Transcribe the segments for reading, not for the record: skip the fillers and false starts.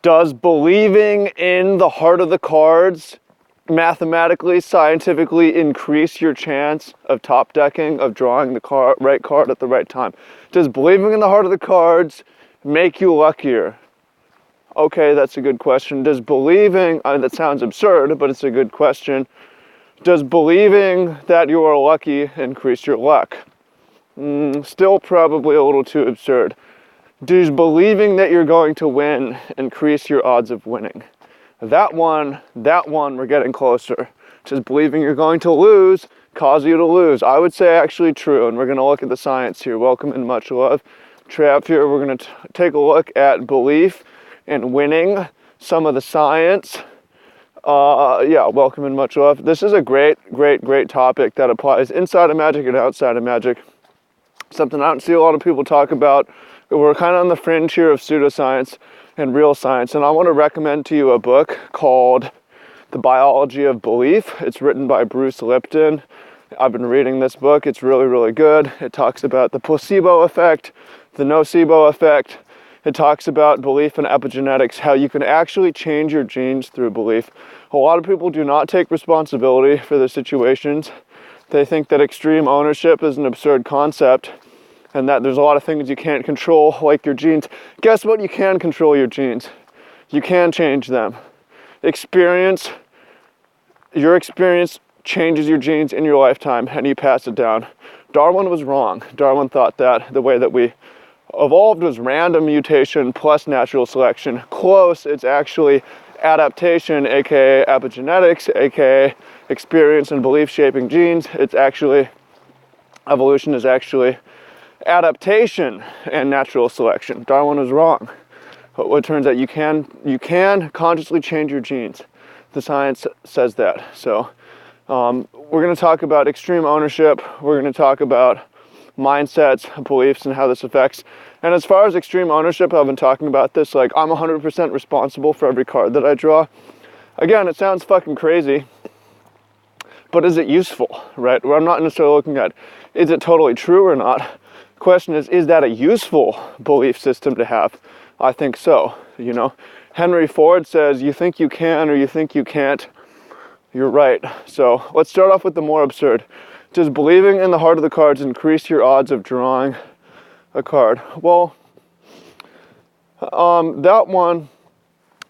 Does believing in the heart of the cards mathematically, scientifically increase your chance of top decking, of drawing the right card at the right time? Does believing in the heart of the cards make you luckier? Okay, that's a good question. Does believing, that sounds absurd, but it's a good question. Does believing that you are lucky increase your luck? Still probably a little too absurd. Does believing that you're going to win increase your odds of winning? That one, we're getting closer. Does believing you're going to lose cause you to lose? I would say actually true, and we're going to look at the science here. Welcome and much love. Trap here, we're going to take a look at belief and winning, some of the science. Welcome and much love. This is a great topic that applies inside of magic and outside of magic. Something I don't see a lot of people talk about. We're kind of on the fringe here of pseudoscience and real science, and I want to recommend to you a book called The Biology of Belief. It's written by Bruce Lipton. I've been reading this book. It's really good. It talks about the placebo effect, the nocebo effect. It talks about belief and epigenetics, how you can actually change your genes through belief. A lot of people do not take responsibility for their situations. They think that extreme ownership is an absurd concept and that there's a lot of things you can't control, like your genes. Guess what? You can control your genes. You can change them. Your experience changes your genes in your lifetime and you pass it down. Darwin was wrong. Darwin thought that the way that we evolved was random mutation plus natural selection. Close, it's actually adaptation, aka epigenetics, aka experience and belief shaping genes. It's actually, evolution is actually adaptation and natural selection. Darwin was wrong. But it turns out you can consciously change your genes. The science says that. So we're going to talk about extreme ownership. We're going to talk about mindsets, beliefs, and how this affects. And as far as extreme ownership, I've been talking about this, like I'm 100% responsible for every card that I draw. Again, it sounds fucking crazy, but is it useful, right? Where I'm not necessarily looking at, is it totally true or not? The question is that a useful belief system to have? I think so, you know. Henry Ford says, you think you can or you think you can't, you're right. So let's start off with the more absurd. Does believing in the heart of the cards increase your odds of drawing a card? Well, that one,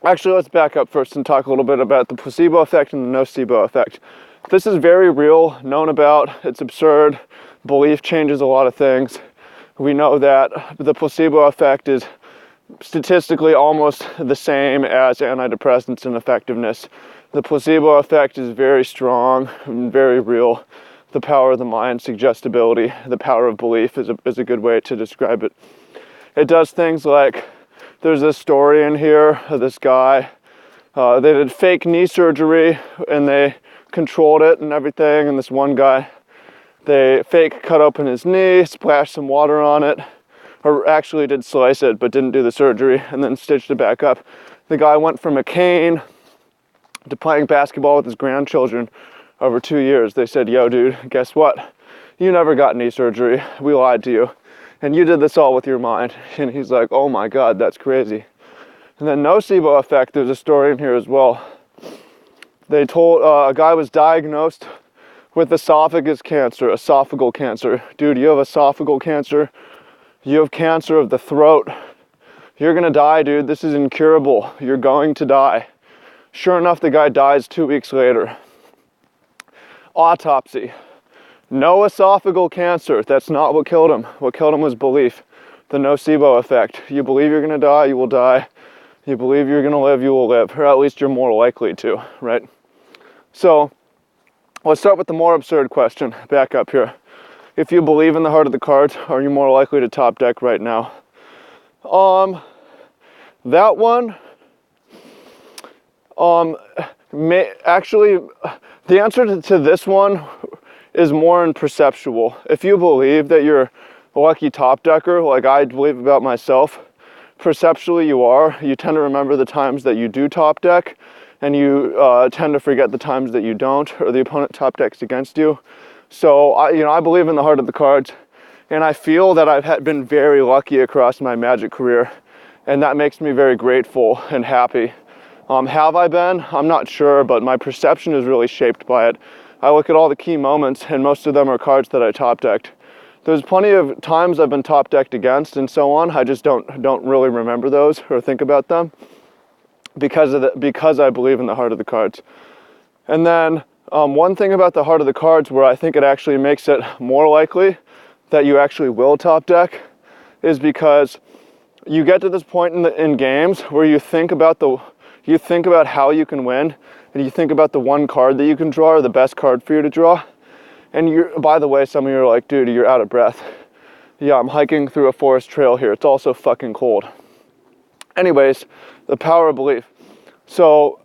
actually let's back up first and talk a little bit about the placebo effect and the nocebo effect. This is very real, known about, it's absurd. Belief changes a lot of things. We know that the placebo effect is statistically almost the same as antidepressants in effectiveness. The placebo effect is very strong and very real. The power of the mind, suggestibility, the power of belief is a good way to describe it. It does things like, there's this story in here of this guy, they did fake knee surgery and they controlled it and everything, and this one guy, they fake cut open his knee, splashed some water on it, or actually did slice it but didn't do the surgery, and then stitched it back up. The guy went from a cane to playing basketball with his grandchildren over 2 years. They said, yo dude, guess what? You never got knee surgery. We lied to you. And you did this all with your mind. And he's like, oh my God, that's crazy. And then nocebo effect, there's a story in here as well. They told, a guy was diagnosed with esophageal cancer. Dude, you have esophageal cancer. You have cancer of the throat. You're gonna die, dude. This is incurable. You're going to die. Sure enough, the guy dies 2 weeks later. Autopsy. No esophageal cancer. That's not what killed him. What killed him was belief. The nocebo effect. You believe you're gonna die, you will die. You believe you're gonna live, you will live. Or at least you're more likely to, right? So, let's start with the more absurd question. Back up here. If you believe in the heart of the cards, are you more likely to top deck right now? That one, actually, the answer to this one is more in perceptual. If you believe that you're a lucky top decker, like I believe about myself, perceptually you are. You tend to remember the times that you do top deck, and you tend to forget the times that you don't, or the opponent top decks against you. So I believe in the heart of the cards, and I feel that I've been very lucky across my magic career. and that makes me very grateful and happy. Have I been? I'm not sure, but my perception is really shaped by it. I look at all the key moments, and most of them are cards that I top decked. There's plenty of times I've been top decked against and so on. I just don't really remember those or think about them because I believe in the heart of the cards. And then one thing about the heart of the cards where I think it actually makes it more likely that you actually will top deck is because you get to this point in games where you think about how you can win, and you think about the one card that you can draw or the best card for you to draw. And by the way, some of you are like, dude, you're out of breath. Yeah, I'm hiking through a forest trail here. It's also fucking cold. Anyways, the power of belief. So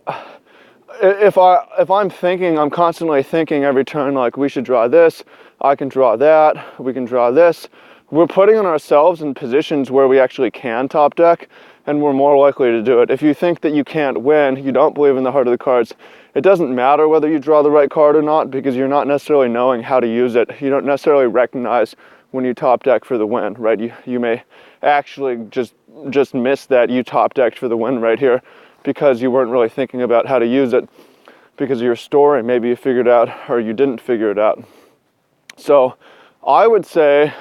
if I'm constantly thinking every turn, like, we should draw this, I can draw that, we can draw this. We're putting ourselves in positions where we actually can top deck, and we're more likely to do it. If you think that you can't win, you don't believe in the heart of the cards, it doesn't matter whether you draw the right card or not, because you're not necessarily knowing how to use it. You don't necessarily recognize when you top deck for the win, right? You may actually just miss that you top decked for the win right here because you weren't really thinking about how to use it because of your story. Maybe you figured it out or you didn't figure it out. So I would say,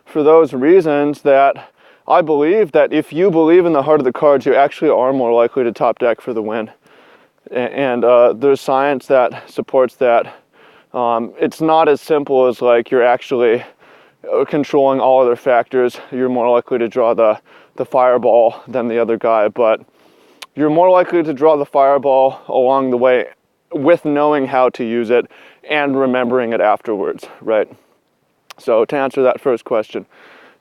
for those reasons, that I believe that if you believe in the heart of the cards, you actually are more likely to top deck for the win. And there's science that supports that. It's not as simple as like you're actually controlling all other factors. You're more likely to draw the fireball than the other guy, but you're more likely to draw the fireball along the way with knowing how to use it and remembering it afterwards, right? So to answer that first question.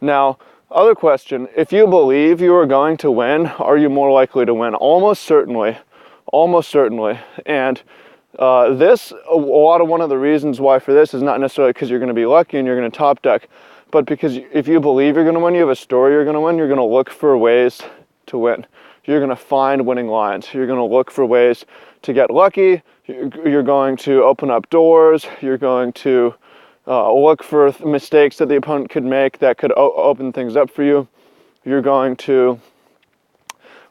Now, other question, if you believe you are going to win, are you more likely to win? Almost certainly. Almost certainly. And one of the reasons why for this is not necessarily because you're going to be lucky and you're going to top deck, but because if you believe you're going to win, you have a story you're going to win, you're going to look for ways to win. You're going to find winning lines. You're going to look for ways to get lucky. You're going to open up doors. You're going to look for mistakes that the opponent could make that could open things up for you. You're going to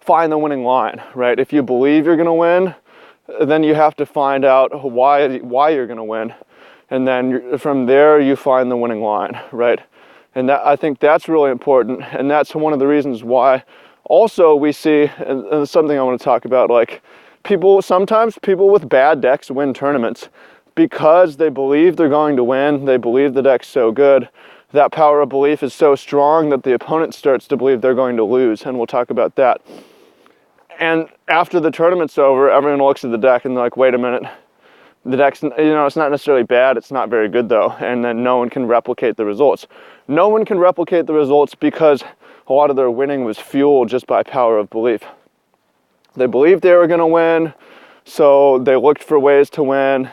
find the winning line, right? If you believe you're going to win, then you have to find out why you're going to win. And then from there, you find the winning line, right? And I think that's really important. And that's one of the reasons why also we see, and it's something I want to talk about, like sometimes people with bad decks win tournaments because they believe they're going to win. They believe the deck's so good. That power of belief is so strong that the opponent starts to believe they're going to lose. And we'll talk about that. And after the tournament's over, everyone looks at the deck and they're like, wait a minute, the deck's, it's not necessarily bad, it's not very good though. And then no one can replicate the results. No one can replicate the results because a lot of their winning was fueled just by power of belief. They believed they were going to win, so they looked for ways to win,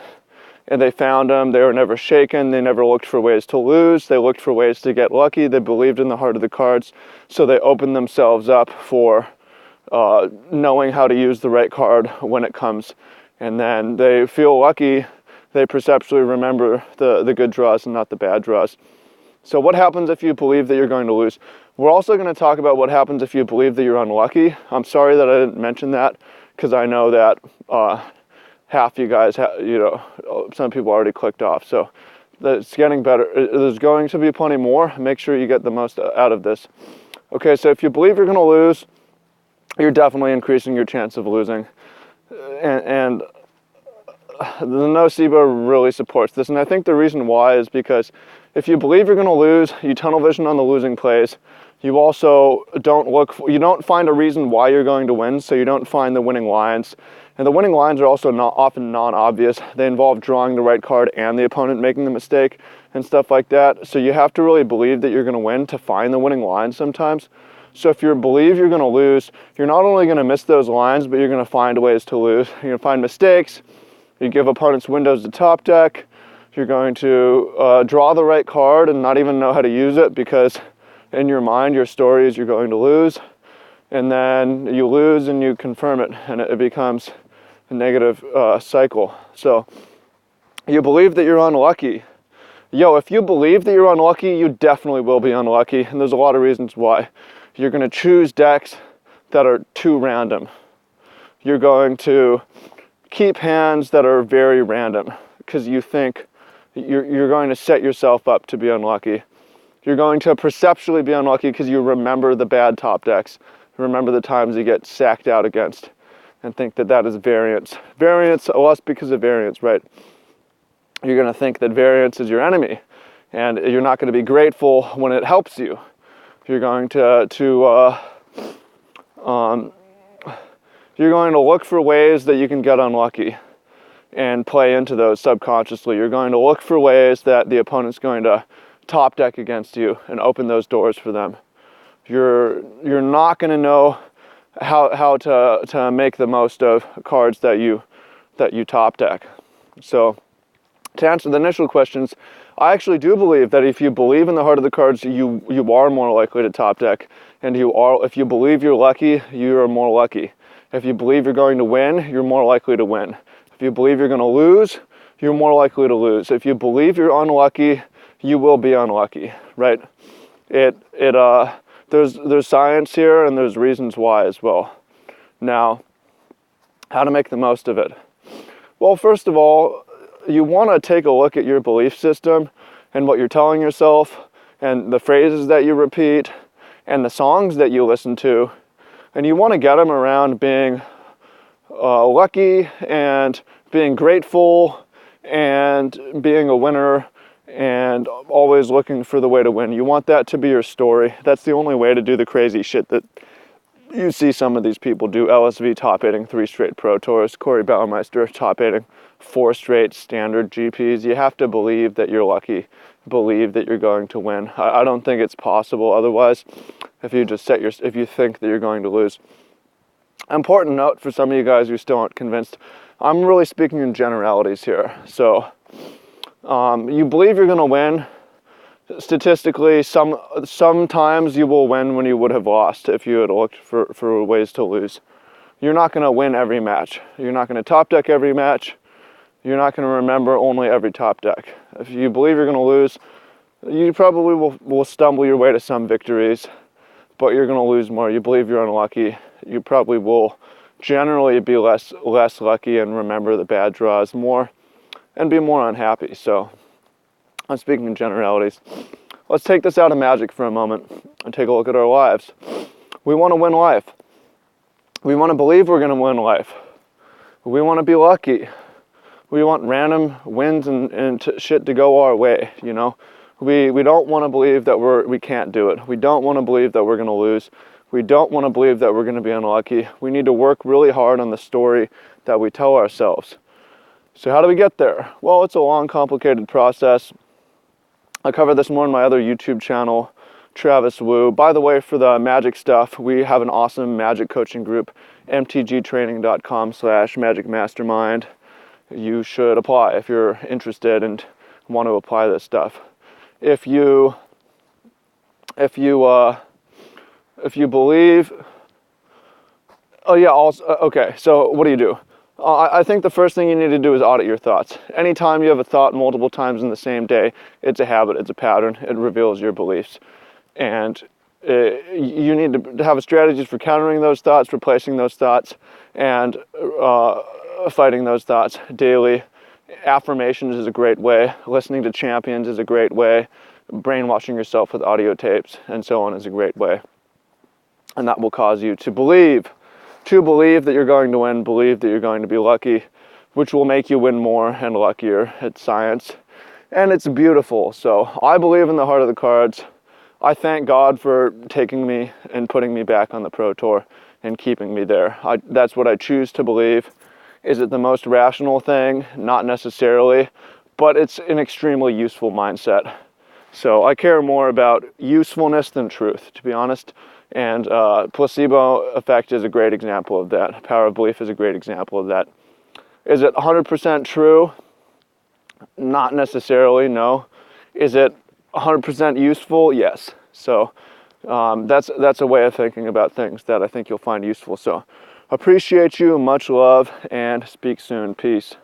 and they found them. They were never shaken. They never looked for ways to lose. They looked for ways to get lucky. They believed in the heart of the cards, so they opened themselves up for knowing how to use the right card when it comes. And then they feel lucky. They perceptually remember the good draws and not the bad draws. So what happens if you believe that you're going to lose? We're also going to talk about what happens if you believe that you're unlucky. I'm sorry that I didn't mention that because I know that half you guys, some people already clicked off. So it's getting better. There's going to be plenty more. Make sure you get the most out of this. Okay, so if you believe you're going to lose, you're definitely increasing your chance of losing. And the Nocebo really supports this. And I think the reason why is because if you believe you're going to lose, you tunnel vision on the losing plays. You also you don't find a reason why you're going to win, so you don't find the winning lines. And the winning lines are also often non-obvious. They involve drawing the right card and the opponent making the mistake and stuff like that. So you have to really believe that you're going to win to find the winning lines sometimes. So if you believe you're going to lose, you're not only going to miss those lines, but you're going to find ways to lose. You're going to find mistakes. You give opponents windows to top deck. You're going to draw the right card and not even know how to use it because in your mind, your story is you're going to lose. And then you lose and you confirm it, and it becomes a negative cycle. So you believe that you're unlucky. If you believe that you're unlucky, you definitely will be unlucky. And there's a lot of reasons why. You're going to choose decks that are too random. You're going to keep hands that are very random because you think you're going to set yourself up to be unlucky. You're going to perceptually be unlucky because you remember the bad top decks, remember the times you get sacked out against, and think that that is variance. Variance, well, that's because of variance, right? You're going to think that variance is your enemy, and you're not going to be grateful when it helps you. You're going to look for ways that you can get unlucky and play into those subconsciously. You're going to look for ways that the opponent's going to top deck against you and open those doors for them. You're not going to know how to make the most of cards that you top deck. So to answer the initial questions, I actually do believe that if you believe in the heart of the cards, you are more likely to top deck, and if you believe you're lucky, you are more lucky. If you believe you're going to win, you're more likely to win. If you believe you're going to lose, you're more likely to lose. If you believe you're unlucky, you will be unlucky, right? There's science here, and there's reasons why as well. Now, how to make the most of it? Well, first of all, you want to take a look at your belief system and what you're telling yourself and the phrases that you repeat and the songs that you listen to, and you want to get them around being lucky and being grateful and being a winner and always looking for the way to win. You want that to be your story. That's the only way to do the crazy shit that you see some of these people do. LSV top 8ing 3 straight Pro Tours, Corey Baumeister top 8ing 4 straight standard GPs. You have to believe that you're lucky, believe that you're going to win. I don't think it's possible otherwise if you just if you think that you're going to lose. Important note for some of you guys who still aren't convinced, I'm really speaking in generalities here. So you believe you're going to win. Statistically, sometimes you will win when you would have lost if you had looked for ways to lose. You're not going to win every match. You're not going to top deck every match. You're not going to remember only every top deck. If you believe you're going to lose, you probably will stumble your way to some victories, but you're going to lose more. You believe you're unlucky, you probably will generally be less lucky and remember the bad draws more and be more unhappy. So I'm speaking in generalities. Let's take this out of magic for a moment and take a look at our lives. We want to win life. We want to believe we're going to win life. We want to be lucky. We want random wins and shit to go our way, you know. We don't want to believe that we can't do it. We don't want to believe that we're going to lose. We don't want to believe that we're going to be unlucky. We need to work really hard on the story that we tell ourselves. So how do we get there? Well, it's a long, complicated process. I cover this more in my other YouTube channel, Travis Wu. By the way, for the magic stuff, we have an awesome magic coaching group, mtgtraining.com/magicmastermind. You should apply if you're interested and want to apply this stuff. If you believe, oh yeah, also, okay, so what do? I think the first thing you need to do is audit your thoughts. Anytime you have a thought multiple times in the same day, it's a habit, it's a pattern, it reveals your beliefs. And you need to have strategies for countering those thoughts, replacing those thoughts, and fighting those thoughts daily. Affirmations is a great way. Listening to champions is a great way. Brainwashing yourself with audio tapes and so on is a great way. And that will cause you to believe that you're going to win, believe that you're going to be lucky, which will make you win more and luckier. It's science, and it's beautiful. So I believe in the heart of the cards. I thank God for taking me and putting me back on the Pro Tour and keeping me there. That's what I choose to believe. Is it the most rational thing? Not necessarily, but it's an extremely useful mindset. So I care more about usefulness than truth, to be honest. And Placebo Effect is a great example of that. Power of Belief is a great example of that. Is it 100% true? Not necessarily, no. Is it 100% useful? Yes. So that's a way of thinking about things that I think you'll find useful. So appreciate you, much love, and speak soon. Peace.